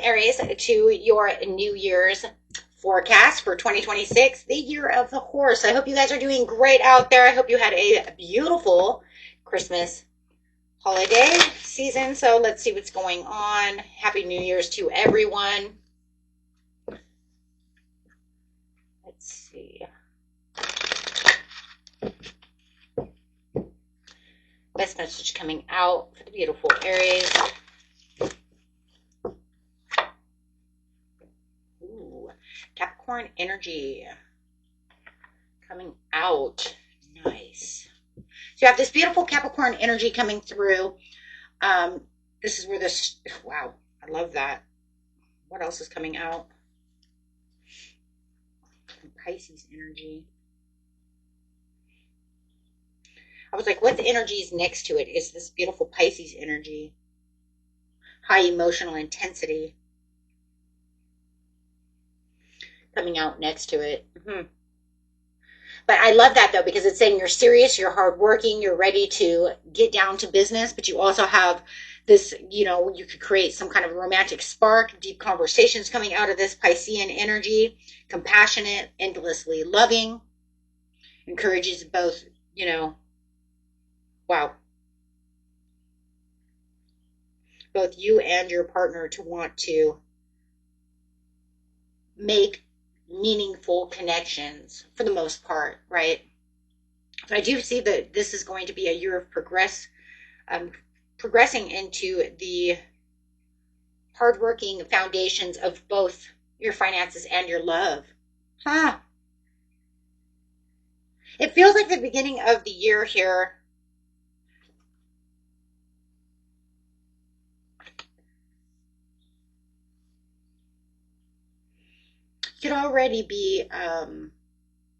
Aries, to your New Year's forecast for 2026, the year of the horse. I hope you guys are doing great out there. I hope you had a beautiful Christmas holiday season. So let's see what's going on. Happy New Year's to everyone. Let's see. Best message coming out for the beautiful Aries. Ooh, Capricorn energy coming out. Nice. So you have this beautiful Capricorn energy coming through. This is where this, wow, I love that. What else is coming out? Pisces energy. I was like, what energy is next to it? Is this beautiful Pisces energy. High emotional intensity coming out next to it. But I love that, though, because it's saying you're serious, you're hardworking, you're ready to get down to business, but you also have this, you could create some kind of romantic spark, deep conversations coming out of this Piscean energy, compassionate, endlessly loving, encourages both, wow, both you and your partner to want to make meaningful connections for the most part, right? So I do see that this is going to be a year of progressing into the hardworking foundations of both your finances and your love. It feels like the beginning of the year here. You could already be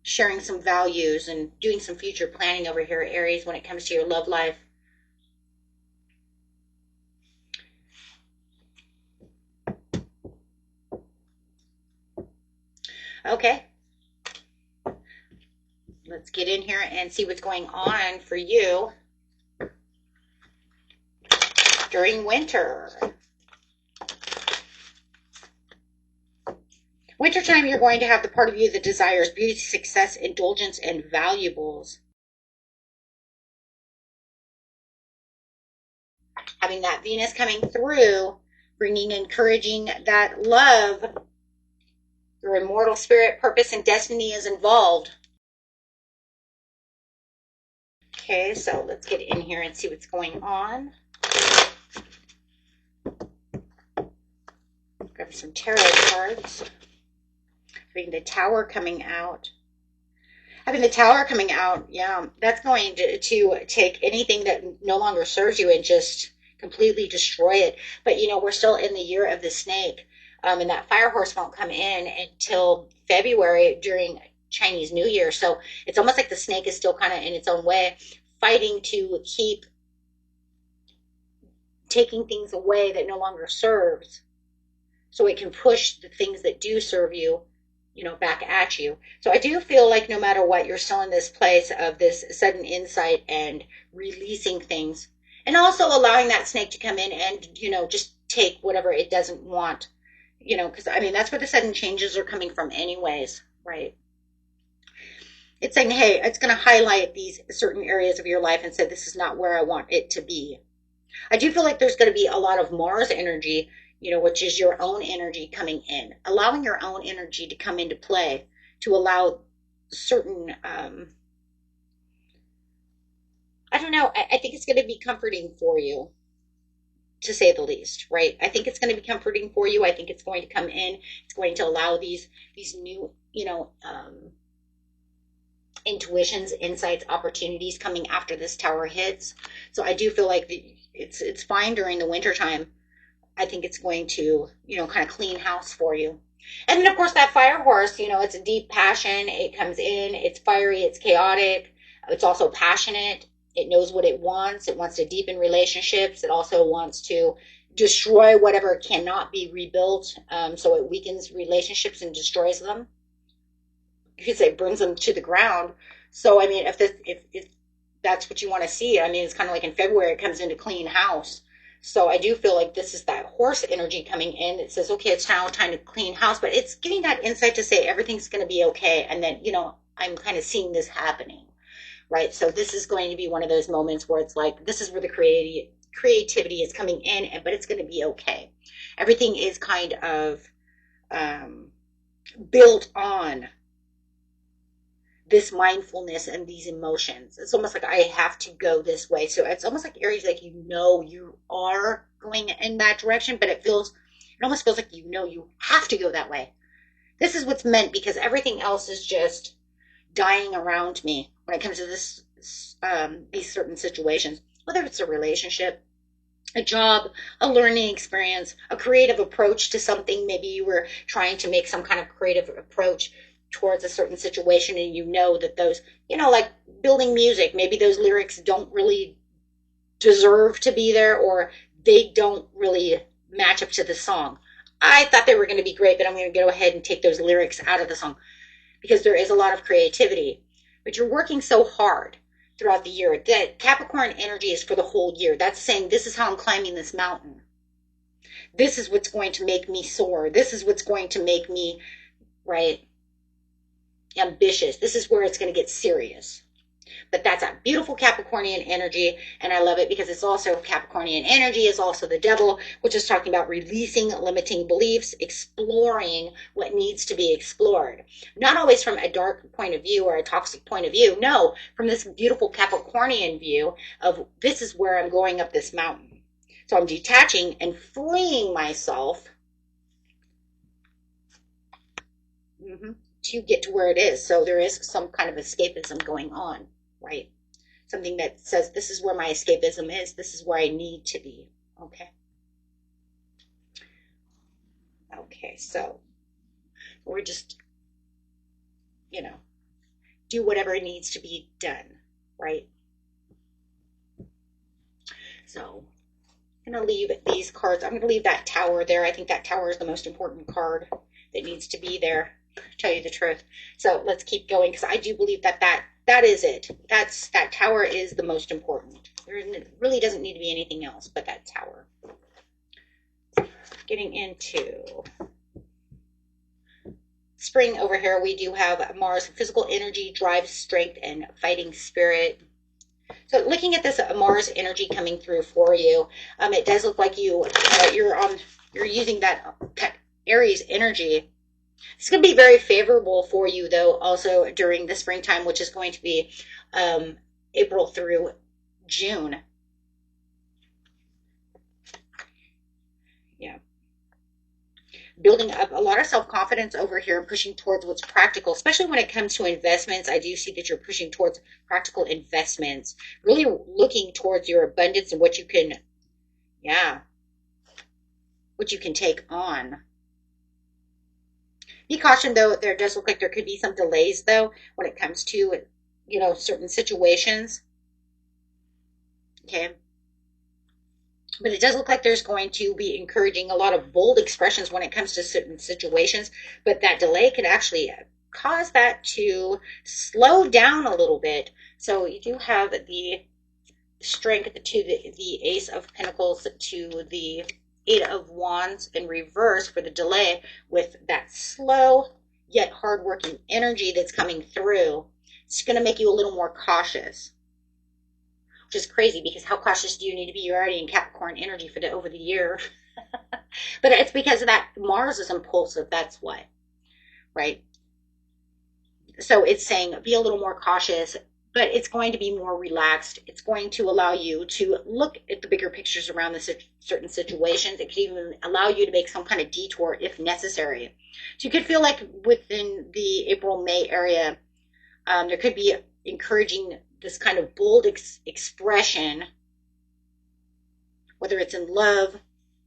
sharing some values and doing some future planning over here, Aries, when it comes to your love life. Okay. Let's get in here and see what's going on for you during winter. Wintertime, you're going to have the part of you that desires beauty, success, indulgence, and valuables. Having that Venus coming through, bringing, encouraging that love. Your immortal spirit, purpose, and destiny is involved. Okay, so let's get in here and see what's going on. Grab some tarot cards. Having the Tower coming out. Having the Tower coming out, yeah, that's going to take anything that no longer serves you and just completely destroy it. But, we're still in the year of the snake. And that fire horse won't come in until February during Chinese New Year. So it's almost like the snake is still kind of in its own way, fighting to keep taking things away that no longer serves, so it can push the things that do serve you, back at you. So I do feel like no matter what, you're still in this place of this sudden insight and releasing things, and also allowing that snake to come in and, just take whatever it doesn't want, because that's where the sudden changes are coming from anyways, right? It's saying, hey, it's going to highlight these certain areas of your life and say, this is not where I want it to be. I do feel like there's going to be a lot of Mars energy, which is your own energy coming in, allowing your own energy to come into play to allow certain, I don't know, I think it's going to be comforting for you, to say the least, right? I think it's going to be comforting for you. I think it's going to come in. It's going to allow these new, intuitions, insights, opportunities coming after this Tower hits. So I do feel like it's fine during the winter time. I think it's going to, kind of clean house for you. And then, of course, that fire horse, it's a deep passion. It comes in, it's fiery, it's chaotic. It's also passionate. It knows what it wants. It wants to deepen relationships. It also wants to destroy whatever cannot be rebuilt. So it weakens relationships and destroys them. You could say brings them to the ground. So, if that's what you want to see, it's kind of like in February, it comes into clean house. So I do feel like this is that horse energy coming in. It says, okay, it's now time to clean house, but it's giving that insight to say everything's going to be okay. And then, I'm kind of seeing this happening, right? So this is going to be one of those moments where it's like, this is where the creativity is coming in, but it's going to be okay. Everything is kind of built on this mindfulness and these emotions. It's almost like I have to go this way. So it's almost like Aries, like you are going in that direction, but it almost feels like you have to go that way. This is what's meant, because everything else is just dying around me when it comes to these certain situations, whether it's a relationship, a job, a learning experience, a creative approach to something. Maybe you were trying to make some kind of creative approach towards a certain situation, and that those, like building music, maybe those lyrics don't really deserve to be there, or they don't really match up to the song. I thought they were going to be great, but I'm going to go ahead and take those lyrics out of the song, because there is a lot of creativity, but you're working so hard throughout the year. That Capricorn energy is for the whole year. That's saying, this is how I'm climbing this mountain. This is what's going to make me soar. This is what's going to make me, right, ambitious. This is where it's going to get serious. But that's a beautiful Capricornian energy, and I love it because it's also Capricornian energy is also the devil, which is talking about releasing limiting beliefs, exploring what needs to be explored. Not always from a dark point of view or a toxic point of view. No, from this beautiful Capricornian view of, this is where I'm going up this mountain. So I'm detaching and freeing myself to get to where it is. So there is some kind of escapism going on, right? Something that says, this is where my escapism is. This is where I need to be. Okay. Okay, so we're just, do whatever needs to be done, right? So I'm going to leave these cards. I'm going to leave that tower there. I think that tower is the most important card that needs to be there, to tell you the truth. So let's keep going, because I do believe that is it. That tower is the most important. There really doesn't need to be anything else but that tower. Getting into spring over here, we do have Mars, physical energy, drive, strength, and fighting spirit. So looking at this Mars energy coming through for you, it does look like you're using that Aries energy. It's going to be very favorable for you, though, also during the springtime, which is going to be April through June. Yeah. Building up a lot of self-confidence over here and pushing towards what's practical, especially when it comes to investments. I do see that you're pushing towards practical investments, really looking towards your abundance and what you can take on. Be cautioned, though, there does look like there could be some delays, though, when it comes to, certain situations. Okay. But it does look like there's going to be encouraging a lot of bold expressions when it comes to certain situations, but that delay could actually cause that to slow down a little bit. So you do have the strength to the Ace of Pentacles to the Eight of Wands in reverse for the delay, with that slow yet hardworking energy that's coming through. It's going to make you a little more cautious, which is crazy, because how cautious do you need to be? You're already in Capricorn energy over the year. But it's because of that Mars is impulsive. That's why, right? So it's saying be a little more cautious, but it's going to be more relaxed. It's going to allow you to look at the bigger pictures around the certain situations. It could even allow you to make some kind of detour if necessary. So you could feel like within the April-May area, there could be encouraging this kind of bold expression, whether it's in love,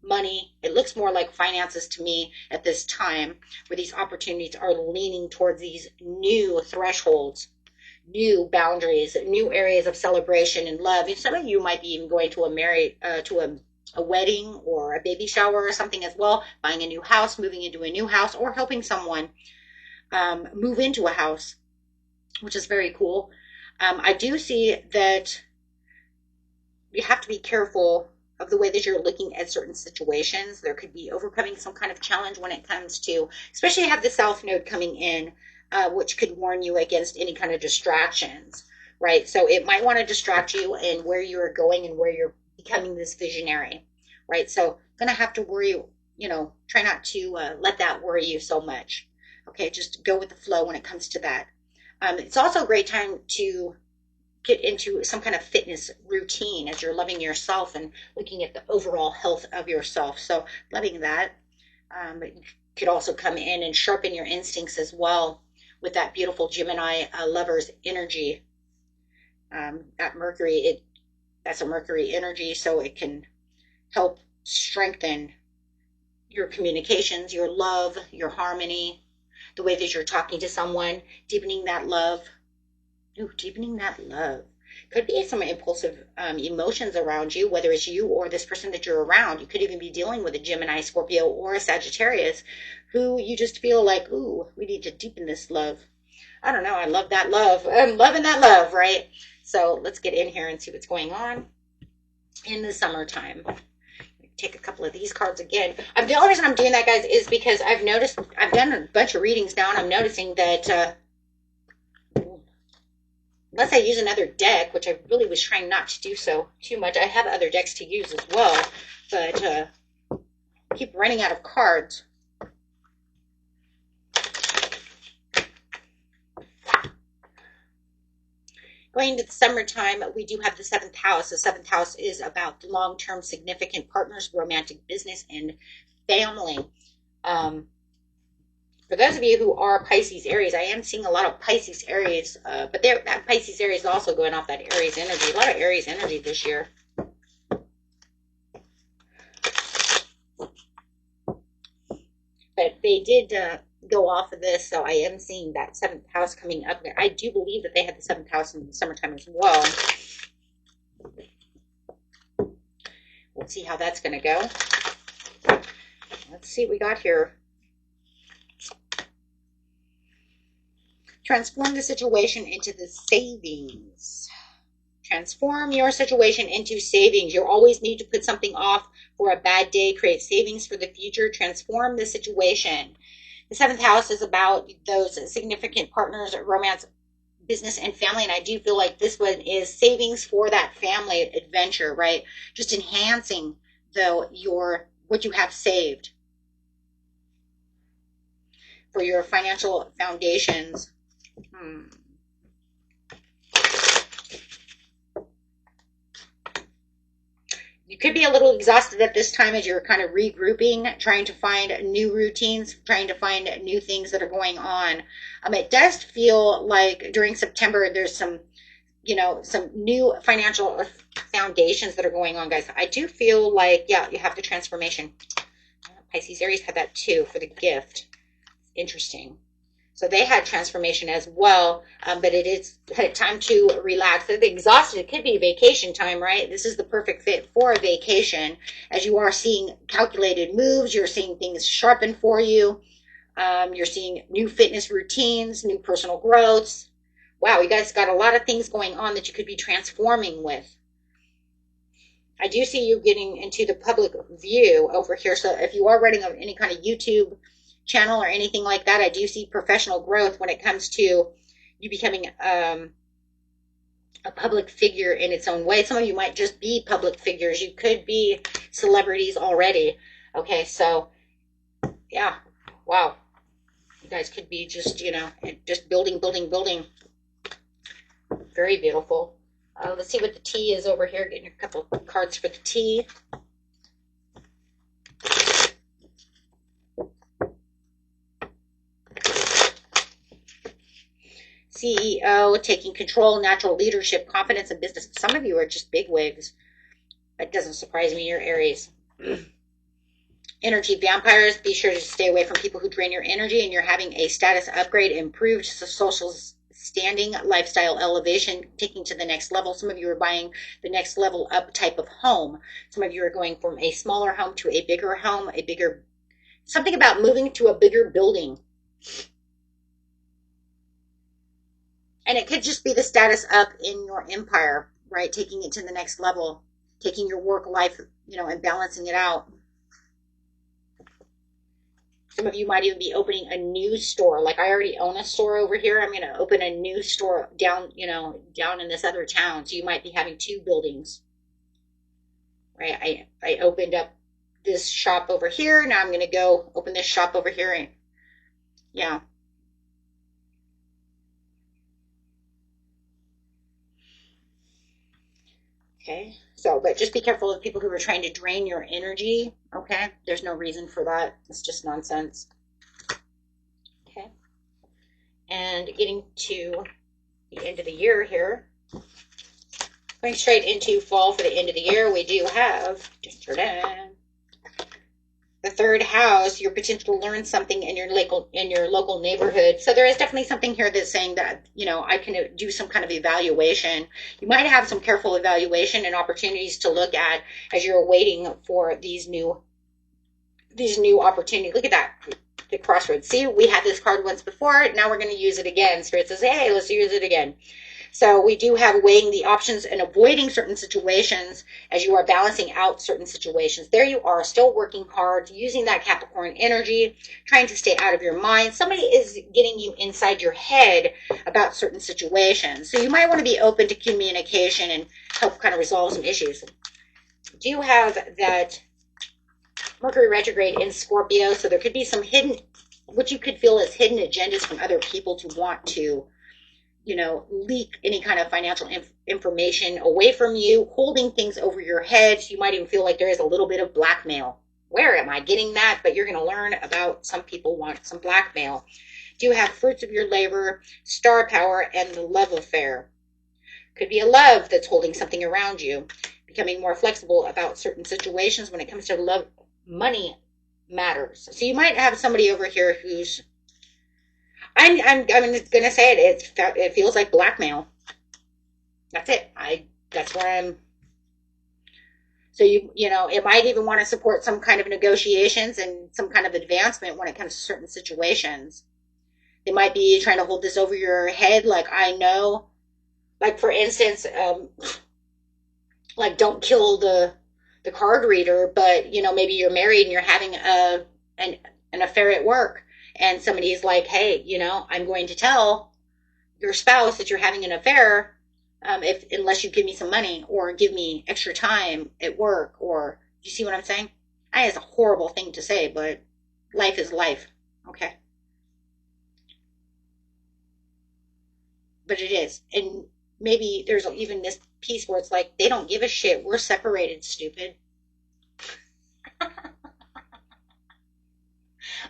money. It looks more like finances to me at this time, where these opportunities are leaning towards these new thresholds, new boundaries, new areas of celebration and love. And some of you might be even going to a wedding or a baby shower or something as well, buying a new house, moving into a new house, or helping someone move into a house, which is very cool. I do see that you have to be careful of the way that you're looking at certain situations. There could be overcoming some kind of challenge when it comes to, especially have the South Node coming in, which could warn you against any kind of distractions, right? So it might want to distract you in where you're going and where you're becoming this visionary, right? So gonna have to worry, try not to let that worry you so much. Okay, just go with the flow when it comes to that. It's also a great time to get into some kind of fitness routine as you're loving yourself and looking at the overall health of yourself. So loving that. But you could also come in and sharpen your instincts as well with that beautiful Gemini lover's energy. That Mercury, that's a Mercury energy, so it can help strengthen your communications, your love, your harmony, the way that you're talking to someone, deepening that love. Ooh, deepening that love. Could be some impulsive emotions around you, whether it's you or this person that you're around. You could even be dealing with a Gemini, Scorpio, or a Sagittarius who you just feel like, ooh, we need to deepen this love. I don't know. I love that love. I'm loving that love, right? So let's get in here and see what's going on in the summertime. Take a couple of these cards again. The only reason I'm doing that, guys, is because I've noticed, I've done a bunch of readings now, and I'm noticing that unless I use another deck, which I really was trying not to do so too much. I have other decks to use as well, but I keep running out of cards. Going into the summertime, we do have the 7th house. The 7th house is about long-term significant partners, romantic business, and family. For those of you who are Pisces, Aries, I am seeing a lot of Pisces, Aries, but that Pisces, Aries is also going off that Aries energy. A lot of Aries energy this year. But they did go off of this, so I am seeing that 7th house coming up. I do believe that they had the 7th house in the summertime as well. We'll see how that's going to go. Let's see what we got here. Transform the situation into the savings. Transform your situation into savings. You always need to put something off for a bad day. Create savings for the future. Transform the situation. The 7th house is about those significant partners, romance, business, and family. And I do feel like this one is savings for that family adventure, right? Just enhancing what you have saved for your financial foundations. You could be a little exhausted at this time as you're kind of regrouping, trying to find new routines, trying to find new things that are going on. It does feel like during September there's some new financial foundations that are going on, guys. I do feel like, yeah, you have the transformation. Pisces, Aries had that too for the gift. Interesting. So they had transformation as well, but it is time to relax. They're exhausted. It could be vacation time, right? This is the perfect fit for a vacation, as you are seeing calculated moves. You're seeing things sharpen for you. You're seeing new fitness routines, new personal growths. Wow, you guys got a lot of things going on that you could be transforming with. I do see you getting into the public view over here. So if you are running any kind of YouTube channel or anything like that, I do see professional growth when it comes to you becoming a public figure in its own way. Some of you might just be public figures. You could be celebrities already. Okay, so yeah, wow. You guys could be just, just building. Very beautiful. Let's see what the T is over here. Getting a couple cards for the T. CEO, taking control, natural leadership, confidence in business. Some of you are just bigwigs. That doesn't surprise me. You're Aries. Energy vampires. Be sure to stay away from people who drain your energy, and you're having a status upgrade, improved social standing, lifestyle elevation, taking to the next level. Some of you are buying the next level up type of home. Some of you are going from a smaller home to a bigger home, something about moving to a bigger building. And it could just be the status up in your empire, right? Taking it to the next level, taking your work life and balancing it out. Some of you might even be opening a new store. Like I already own a store over here. I'm going to open a new store down, down in this other town. So you might be having two buildings, right? I opened up this shop over here. Now I'm going to go open this shop over here. And yeah. Okay. So, but just be careful of people who are trying to drain your energy. Okay. There's no reason for that. It's just nonsense. Okay. And getting to the end of the year here. Going straight into fall for the end of the year, we do have the third house, your potential to learn something in your local neighborhood. So there is definitely something here that's saying that, I can do some kind of evaluation. You might have some careful evaluation and opportunities to look at as you're waiting for these new opportunities. Look at that, the crossroads. See, we had this card once before. Now we're going to use it again. Spirit says, hey, let's use it again. So we do have weighing the options and avoiding certain situations as you are balancing out certain situations. There you are, still working hard, using that Capricorn energy, trying to stay out of your mind. Somebody is getting you inside your head about certain situations. So you might want to be open to communication and help kind of resolve some issues. Do you have that Mercury retrograde in Scorpio? So there could be some hidden, what you could feel as hidden agendas from other people to want to leak any kind of financial information away from you, holding things over your head. You might even feel like there is a little bit of blackmail. Where am I getting that? But you're going to learn about some people want some blackmail. Do you have fruits of your labor, star power, and the love affair? Could be a love that's holding something around you, becoming more flexible about certain situations when it comes to love, money matters. So you might have somebody over here who's I'm gonna say it. It feels like blackmail. That's it. That's where I'm. So it might even want to support some kind of negotiations and some kind of advancement when it comes to certain situations. They might be trying to hold this over your head, like I know, like for instance, like don't kill the card reader, but maybe you're married and you're having an affair at work. And somebody's like, hey, I'm going to tell your spouse that you're having an affair unless you give me some money or give me extra time at work. Or you see what I'm saying? I know it's a horrible thing to say, but life is life. Okay. But it is. And maybe there's even this piece where it's like, they don't give a shit. We're separated, stupid.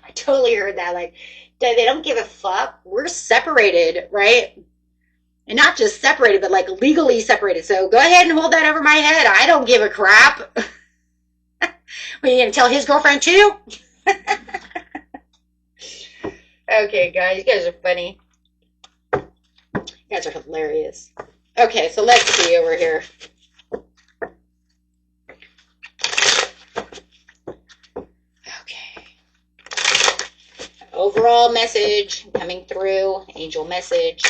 I totally heard that. Like, they don't give a fuck. We're separated, right? And not just separated, but like legally separated. So go ahead and hold that over my head. I don't give a crap. Are you going to tell his girlfriend too? Okay, guys. You guys are funny. You guys are hilarious. Okay, so let's see over here. Overall message coming through, angel message.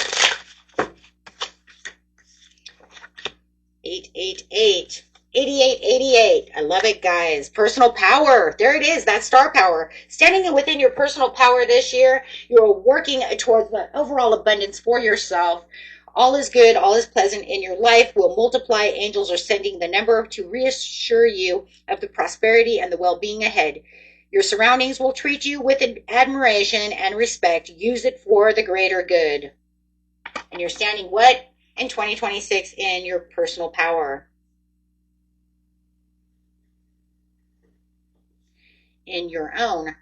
888. 8888. I love it, guys. Personal power. There it is. That's star power. Standing within your personal power this year, you're working towards the overall abundance for yourself. All is good. All is pleasant in your life will multiply. Angels are sending the number to reassure you of the prosperity and the well-being ahead. Your surroundings will treat you with admiration and respect. Use it for the greater good. And you're standing what? In 2026 in your personal power. In your own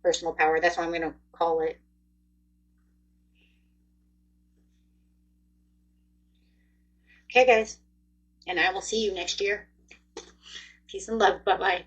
personal power. That's what I'm going to call it. Okay, guys. And I will see you next year. Peace and love. Bye-bye.